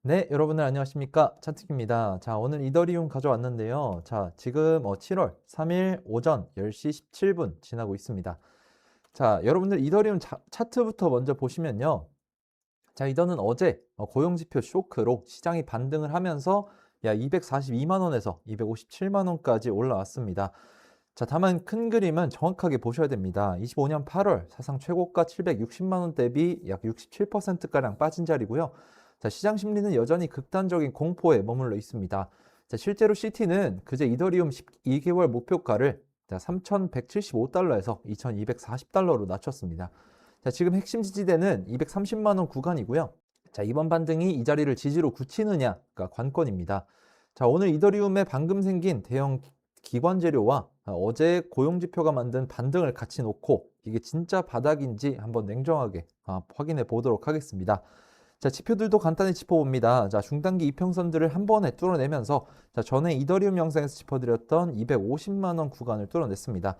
네, 여러분들 안녕하십니까? 차트입니다. 자, 오늘 이더리움 가져왔는데요. 자, 지금 7월 3일 오전 10시 17분 지나고 있습니다. 자, 여러분들 이더리움 차트부터 먼저 보시면요. 자, 이더는 어제 고용지표 쇼크로 시장이 반등을 하면서 약 242만 원에서 257만 원까지 올라왔습니다. 자, 다만 큰 그림은 정확하게 보셔야 됩니다. 25년 8월 사상 최고가 760만 원 대비 약 67%가량 빠진 자리고요. 자, 시장 심리는 여전히 극단적인 공포에 머물러 있습니다. 자, 실제로 CT는 그제 이더리움 12개월 목표가를 3,175달러에서 2,240달러로 낮췄습니다. 자, 지금 핵심 지지대는 230만 원 구간이고요. 자, 이번 반등이 이 자리를 지지로 굳히느냐가 관건입니다. 자, 오늘 이더리움에 방금 생긴 대형 기관 재료와 어제 고용지표가 만든 반등을 같이 놓고 이게 진짜 바닥인지 한번 냉정하게 확인해 보도록 하겠습니다. 자, 지표들도 간단히 짚어봅니다. 자, 중단기 이평선들을 한 번에 뚫어내면서 자, 전에 이더리움 영상에서 짚어드렸던 250만 원 구간을 뚫어냈습니다.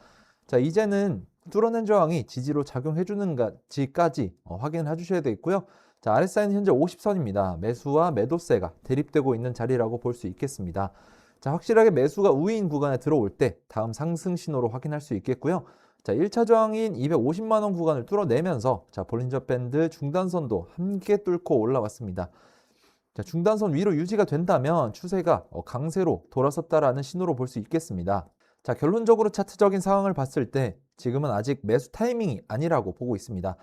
자, 이제는 뚫어낸 저항이 지지로 작용해주는지까지 확인을 해주셔야 되겠고요. 자, RSI는 현재 50선입니다. 매수와 매도세가 대립되고 있는 자리라고 볼 수 있겠습니다. 자, 확실하게 매수가 우위인 구간에 들어올 때 다음 상승 신호로 확인할 수 있겠고요. 자, 1차 저항인 250만 원 구간을 뚫어내면서 자, 볼린저 밴드 중단선도 함께 뚫고 올라왔습니다. 자, 중단선 위로 유지가 된다면 추세가 강세로 돌아섰다라는 신호로 볼 수 있겠습니다. 자, 결론적으로 차트적인 상황을 봤을 때 지금은 아직 매수 타이밍이 아니라고 보고 있습니다.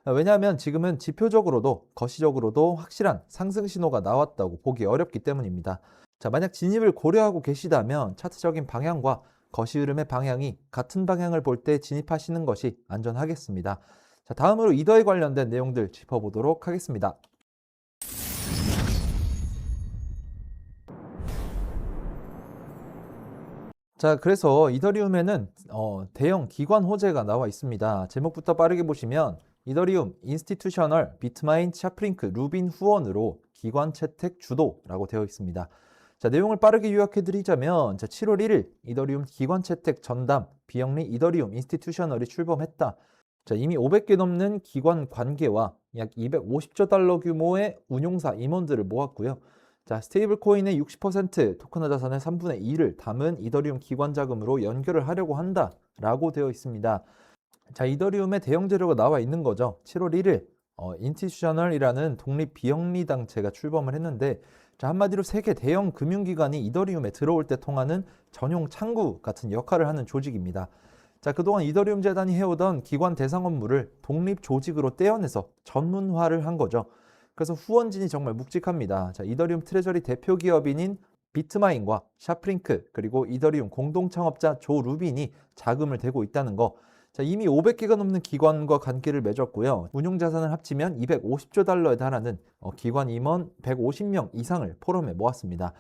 왜냐하면 지금은 지표적으로도 거시적으로도 확실한 상승 신호가 나왔다고 보기 어렵기 때문입니다. 자, 만약 진입을 고려하고 계시다면 차트적인 방향과 거시 흐름의 방향이 같은 방향을 볼 때 진입하시는 것이 안전하겠습니다. 자, 다음으로 이더에 관련된 내용들 짚어보도록 하겠습니다. 자, 그래서 이더리움에는 대형 기관 호재가 나와 있습니다. 제목부터 빠르게 보시면 이더리움, 인스티튜셔널, 비트마인, 샤프링크, 루빈 후원으로 기관 채택 주도라고 되어 있습니다. 자, 내용을 빠르게 요약해 드리자면 7월 1일 이더리움 기관 채택 전담 비영리 이더리움 인스티튜셔널이 출범했다. 자, 이미 500개 넘는 기관 관계와 약 250조 달러 규모의 운용사 임원들을 모았고요. 자, 스테이블 코인의 60% 토큰화 자산의 3분의 2를 담은 이더리움 기관 자금으로 연결을 하려고 한다라고 되어 있습니다. 자, 이더리움의 대형 재료가 나와 있는 거죠. 7월 1일 인티튜셔널이라는 독립 비영리 단체가 출범을 했는데 자, 한마디로 세계 대형 금융기관이 이더리움에 들어올 때 통하는 전용 창구 같은 역할을 하는 조직입니다. 자, 그동안 이더리움 재단이 해오던 기관 대상 업무를 독립 조직으로 떼어내서 전문화를 한 거죠. 그래서 후원진이 정말 묵직합니다. 자, 이더리움 트레저리 대표 기업인인 비트마인과 샤프링크 그리고 이더리움 공동 창업자 조 루빈이 자금을 대고 있다는 거. 자, 이미 500개가 넘는 기관과 관계를 맺었고요. 운용 자산을 합치면 250조 달러에 달하는 기관 임원 150명 이상을 포럼에 모았습니다.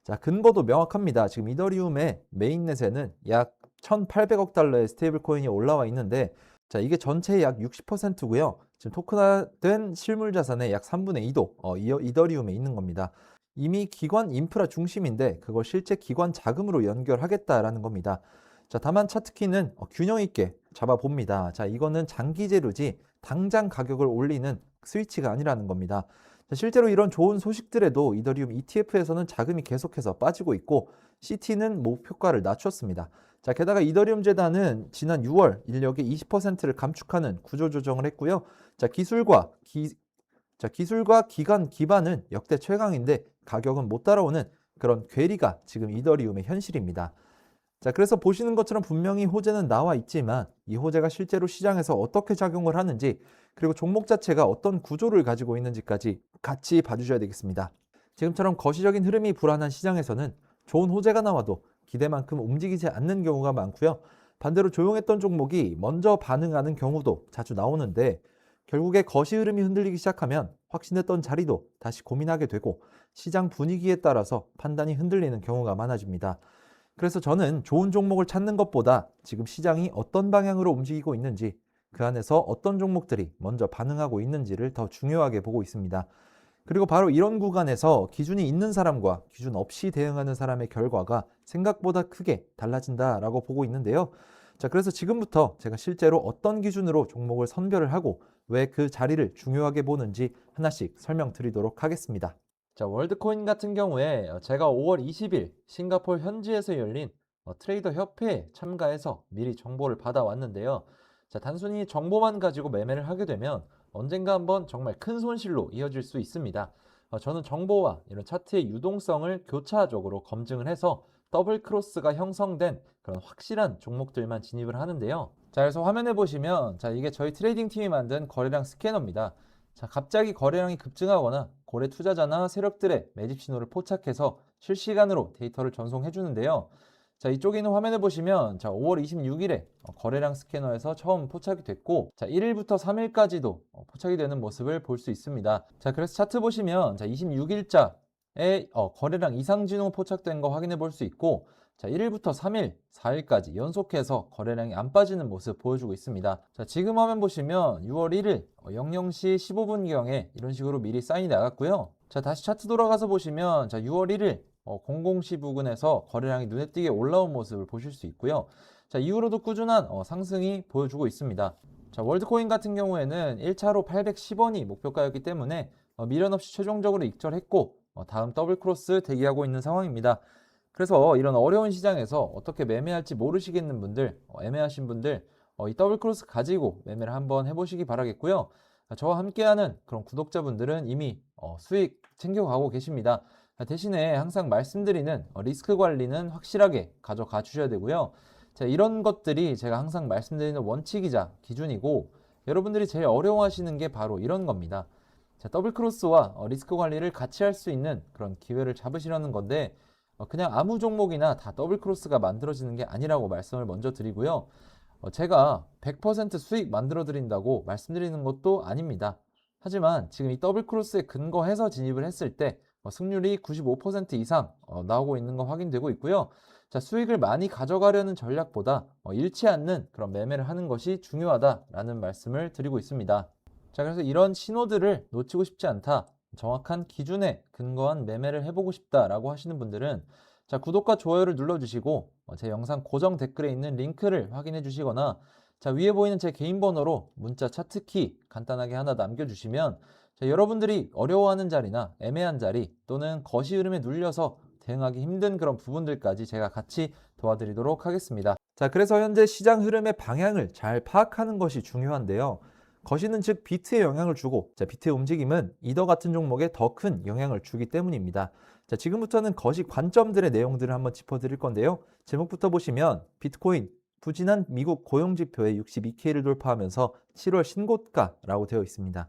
자, 근거도 명확합니다. 지금 이더리움의 메인넷에는 약 1,800억 달러의 스테이블 코인이 올라와 있는데 자, 이게 전체의 약 60%고요. 지금 토큰화된 실물 자산의 약 3분의 2도 이더리움에 있는 겁니다. 이미 기관 인프라 중심인데 그걸 실제 기관 자금으로 연결하겠다라는 겁니다. 자, 다만 차트키는 균형 있게 잡아봅니다. 자, 이거는 장기 재료지 당장 가격을 올리는 스위치가 아니라는 겁니다. 자, 실제로 이런 좋은 소식들에도 이더리움 ETF에서는 자금이 계속해서 빠지고 있고 CT는 목표가를 낮췄습니다. 자, 게다가 이더리움 재단은 지난 6월 인력의 20%를 감축하는 구조조정을 했고요. 자, 기술과 기간 기반은 역대 최강인데 가격은 못 따라오는 그런 괴리가 지금 이더리움의 현실입니다. 자, 그래서 보시는 것처럼 분명히 호재는 나와 있지만 이 호재가 실제로 시장에서 어떻게 작용을 하는지 그리고 종목 자체가 어떤 구조를 가지고 있는지까지 같이 봐주셔야 되겠습니다. 지금처럼 거시적인 흐름이 불안한 시장에서는 좋은 호재가 나와도 기대만큼 움직이지 않는 경우가 많고요. 반대로 조용했던 종목이 먼저 반응하는 경우도 자주 나오는데 결국에 거시 흐름이 흔들리기 시작하면 확신했던 자리도 다시 고민하게 되고 시장 분위기에 따라서 판단이 흔들리는 경우가 많아집니다. 그래서 저는 좋은 종목을 찾는 것보다 지금 시장이 어떤 방향으로 움직이고 있는지 그 안에서 어떤 종목들이 먼저 반응하고 있는지를 더 중요하게 보고 있습니다. 그리고 바로 이런 구간에서 기준이 있는 사람과 기준 없이 대응하는 사람의 결과가 생각보다 크게 달라진다라고 보고 있는데요. 자, 그래서 지금부터 제가 실제로 어떤 기준으로 종목을 선별을 하고 왜 그 자리를 중요하게 보는지 하나씩 설명드리도록 하겠습니다. 자, 월드코인 같은 경우에 제가 5월 20일 싱가포르 현지에서 열린 트레이더 협회에 참가해서 미리 정보를 받아왔는데요. 자, 단순히 정보만 가지고 매매를 하게 되면 언젠가 한번 정말 큰 손실로 이어질 수 있습니다. 저는 정보와 이런 차트의 유동성을 교차적으로 검증을 해서 더블 크로스가 형성된 그런 확실한 종목들만 진입을 하는데요. 자, 그래서 화면에 보시면 자, 이게 저희 트레이딩 팀이 만든 거래량 스캐너입니다. 자, 갑자기 거래량이 급증하거나 고래 투자자나 세력들의 매집 신호를 포착해서 실시간으로 데이터를 전송해 주는데요. 자, 이쪽에 있는 화면에 보시면 자, 5월 26일에 거래량 스캐너에서 처음 포착이 됐고 자, 1일부터 3일까지도 포착이 되는 모습을 볼 수 있습니다. 자, 그래서 차트 보시면 자, 26일자에 거래량 이상 진호 포착된 거 확인해 볼 수 있고 자, 1일부터 3일, 4일까지 연속해서 거래량이 안 빠지는 모습 보여주고 있습니다. 자, 지금 화면 보시면 6월 1일 00시 15분경에 이런 식으로 미리 사인이 나갔고요. 자, 다시 차트 돌아가서 보시면 자, 6월 1일 00시 부근에서 거래량이 눈에 띄게 올라온 모습을 보실 수 있고요. 자, 이후로도 꾸준한 상승이 보여주고 있습니다. 자, 월드코인 같은 경우에는 1차로 810원이 목표가였기 때문에 미련 없이 최종적으로 익절했고 다음 더블 크로스 대기하고 있는 상황입니다. 그래서 이런 어려운 시장에서 어떻게 매매할지 모르시겠는 분들, 애매하신 분들 이 더블 크로스 가지고 매매를 한번 해보시기 바라겠고요. 저와 함께하는 그런 구독자분들은 이미 수익 챙겨가고 계십니다. 대신에 항상 말씀드리는 리스크 관리는 확실하게 가져가 주셔야 되고요. 자, 이런 것들이 제가 항상 말씀드리는 원칙이자 기준이고 여러분들이 제일 어려워하시는 게 바로 이런 겁니다. 자, 더블 크로스와 리스크 관리를 같이 할 수 있는 그런 기회를 잡으시려는 건데 그냥 아무 종목이나 다 더블 크로스가 만들어지는 게 아니라고 말씀을 먼저 드리고요. 제가 100% 수익 만들어 드린다고 말씀드리는 것도 아닙니다. 하지만 지금 이 더블 크로스에 근거해서 진입을 했을 때 승률이 95% 이상 나오고 있는 거 확인되고 있고요. 자, 수익을 많이 가져가려는 전략보다 잃지 않는 그런 매매를 하는 것이 중요하다라는 말씀을 드리고 있습니다. 자, 그래서 이런 신호들을 놓치고 싶지 않다. 정확한 기준에 근거한 매매를 해보고 싶다라고 하시는 분들은 자, 구독과 좋아요를 눌러주시고 제 영상 고정 댓글에 있는 링크를 확인해 주시거나 자, 위에 보이는 제 개인 번호로 문자 차트키 간단하게 하나 남겨주시면 자, 여러분들이 어려워하는 자리나 애매한 자리 또는 거시 흐름에 눌려서 대응하기 힘든 그런 부분들까지 제가 같이 도와드리도록 하겠습니다. 자, 그래서 현재 시장 흐름의 방향을 잘 파악하는 것이 중요한데요. 거시는 즉 비트에 영향을 주고 자, 비트의 움직임은 이더 같은 종목에 더 큰 영향을 주기 때문입니다. 자, 지금부터는 거시 관점들의 내용들을 한번 짚어드릴 건데요. 제목부터 보시면 비트코인 부진한 미국 고용지표의 62K를 돌파하면서 7월 신고가라고 되어 있습니다.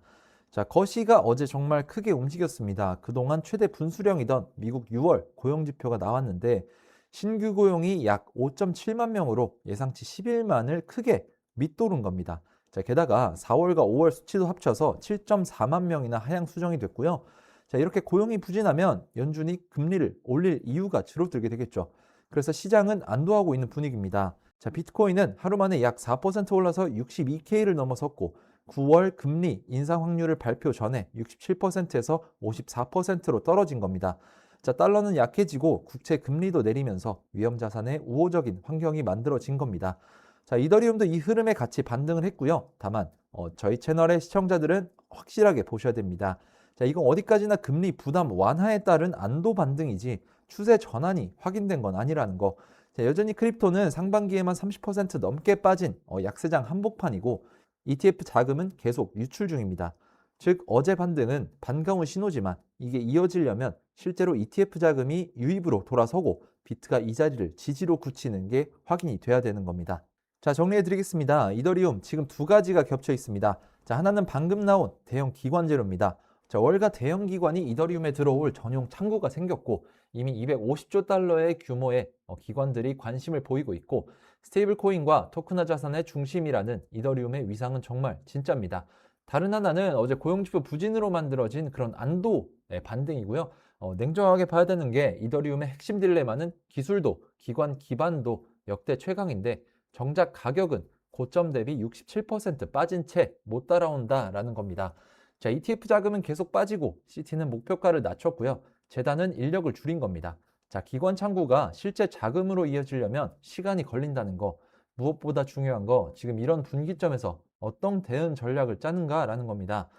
자, 거시가 어제 정말 크게 움직였습니다. 그동안 최대 분수령이던 미국 6월 고용지표가 나왔는데 신규 고용이 약 5.7만 명으로 예상치 11만을 크게 밑도른 겁니다. 자, 게다가 4월과 5월 수치도 합쳐서 7.4만 명이나 하향 수정이 됐고요. 자, 이렇게 고용이 부진하면 연준이 금리를 올릴 이유가 줄어들게 되겠죠. 그래서 시장은 안도하고 있는 분위기입니다. 자, 비트코인은 하루 만에 약 4% 올라서 62K를 넘어섰고 9월 금리 인상 확률을 발표 전에 67%에서 54%로 떨어진 겁니다. 자, 달러는 약해지고 국채 금리도 내리면서 위험 자산의 우호적인 환경이 만들어진 겁니다. 자, 이더리움도 이 흐름에 같이 반등을 했고요. 다만 저희 채널의 시청자들은 확실하게 보셔야 됩니다. 자, 이건 어디까지나 금리 부담 완화에 따른 안도 반등이지 추세 전환이 확인된 건 아니라는 거. 자, 여전히 크립토는 상반기에만 30% 넘게 빠진 약세장 한복판이고 ETF 자금은 계속 유출 중입니다. 즉 어제 반등은 반가운 신호지만 이게 이어지려면 실제로 ETF 자금이 유입으로 돌아서고 비트가 이 자리를 지지로 굳히는 게 확인이 돼야 되는 겁니다. 자, 정리해 드리겠습니다. 이더리움 지금 두 가지가 겹쳐 있습니다. 자, 하나는 방금 나온 대형 기관 재료입니다. 자, 월가 대형 기관이 이더리움에 들어올 전용 창구가 생겼고 이미 250조 달러의 규모의 기관들이 관심을 보이고 있고 스테이블 코인과 토크나 자산의 중심이라는 이더리움의 위상은 정말 진짜입니다. 다른 하나는 어제 고용지표 부진으로 만들어진 그런 안도의 반등이고요. 냉정하게 봐야 되는 게 이더리움의 핵심 딜레마는 기술도 기관 기반도 역대 최강인데 정작 가격은 고점 대비 67% 빠진 채 못 따라온다라는 겁니다. 자, ETF 자금은 계속 빠지고 CT는 목표가를 낮췄고요. 재단은 인력을 줄인 겁니다. 자, 기관 창구가 실제 자금으로 이어지려면 시간이 걸린다는 거. 무엇보다 중요한 거 지금 이런 분기점에서 어떤 대응 전략을 짜는가라는 겁니다.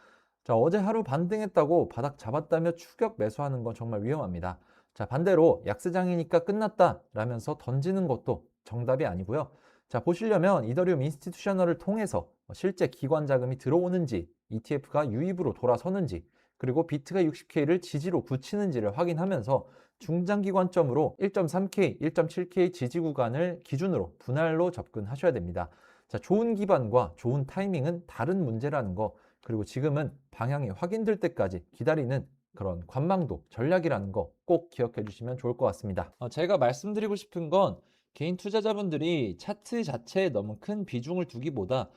자, 어제 하루 반등했다고 바닥 잡았다며 추격 매수하는 건 정말 위험합니다. 자, 반대로 약세장이니까 끝났다 라면서 던지는 것도 정답이 아니고요. 자, 보시려면 이더리움 인스티튜셔널을 통해서 실제 기관 자금이 들어오는지, ETF가 유입으로 돌아서는지, 그리고 비트가 60K를 지지로 굳히는지를 확인하면서 중장기 관점으로 1.3K, 1.7K 지지 구간을 기준으로 분할로 접근하셔야 됩니다. 자, 좋은 기반과 좋은 타이밍은 다른 문제라는 거, 그리고 지금은 방향이 확인될 때까지 기다리는 그런 관망도 전략이라는 거 꼭 기억해 주시면 좋을 것 같습니다. 제가 말씀드리고 싶은 건 개인 투자자분들이 차트 자체에 너무 큰 비중을 두기보다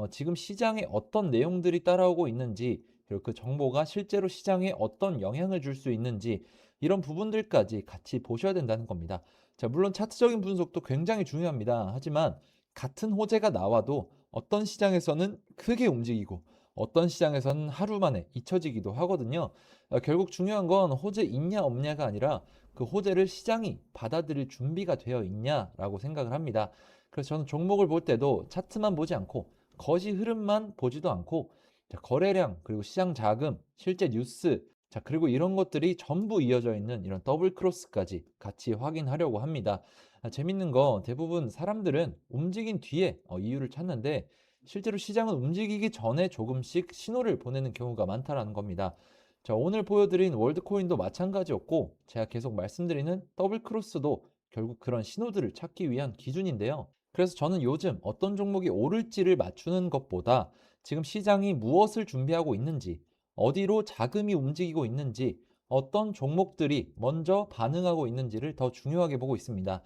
지금 시장에 어떤 내용들이 따라오고 있는지, 그리고 그 정보가 실제로 시장에 어떤 영향을 줄 수 있는지, 이런 부분들까지 같이 보셔야 된다는 겁니다. 자, 물론 차트적인 분석도 굉장히 중요합니다. 하지만 같은 호재가 나와도 어떤 시장에서는 크게 움직이고 어떤 시장에서는 하루 만에 잊혀지기도 하거든요. 결국 중요한 건 호재 있냐 없냐가 아니라 그 호재를 시장이 받아들일 준비가 되어 있냐라고 생각을 합니다. 그래서 저는 종목을 볼 때도 차트만 보지 않고 거시 흐름만 보지도 않고, 자, 거래량, 그리고 시장 자금, 실제 뉴스, 자, 그리고 이런 것들이 전부 이어져 있는 이런 더블 크로스까지 같이 확인하려고 합니다. 재밌는 거 대부분 사람들은 움직인 뒤에 이유를 찾는데, 실제로 시장은 움직이기 전에 조금씩 신호를 보내는 경우가 많다라는 겁니다. 자, 오늘 보여드린 월드코인도 마찬가지였고, 제가 계속 말씀드리는 더블 크로스도 결국 그런 신호들을 찾기 위한 기준인데요. 그래서 저는 요즘 어떤 종목이 오를지를 맞추는 것보다 지금 시장이 무엇을 준비하고 있는지, 어디로 자금이 움직이고 있는지, 어떤 종목들이 먼저 반응하고 있는지를 더 중요하게 보고 있습니다.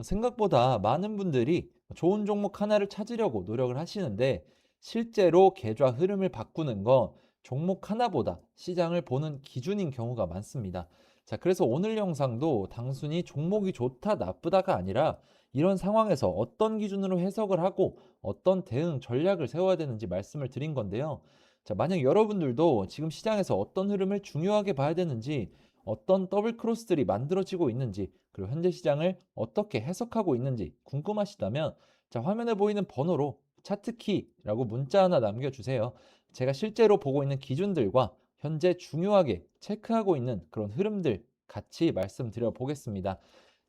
생각보다 많은 분들이 좋은 종목 하나를 찾으려고 노력을 하시는데, 실제로 계좌 흐름을 바꾸는 건 종목 하나보다 시장을 보는 기준인 경우가 많습니다. 자, 그래서 오늘 영상도 단순히 종목이 좋다 나쁘다가 아니라 이런 상황에서 어떤 기준으로 해석을 하고 어떤 대응 전략을 세워야 되는지 말씀을 드린 건데요. 자, 만약 여러분들도 지금 시장에서 어떤 흐름을 중요하게 봐야 되는지, 어떤 더블 크로스들이 만들어지고 있는지, 그리고 현재 시장을 어떻게 해석하고 있는지 궁금하시다면, 자, 화면에 보이는 번호로 차트키라고 문자 하나 남겨주세요. 제가 실제로 보고 있는 기준들과 현재 중요하게 체크하고 있는 그런 흐름들 같이 말씀드려 보겠습니다.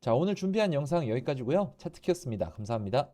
자, 오늘 준비한 영상 여기까지고요. 차트키였습니다. 감사합니다.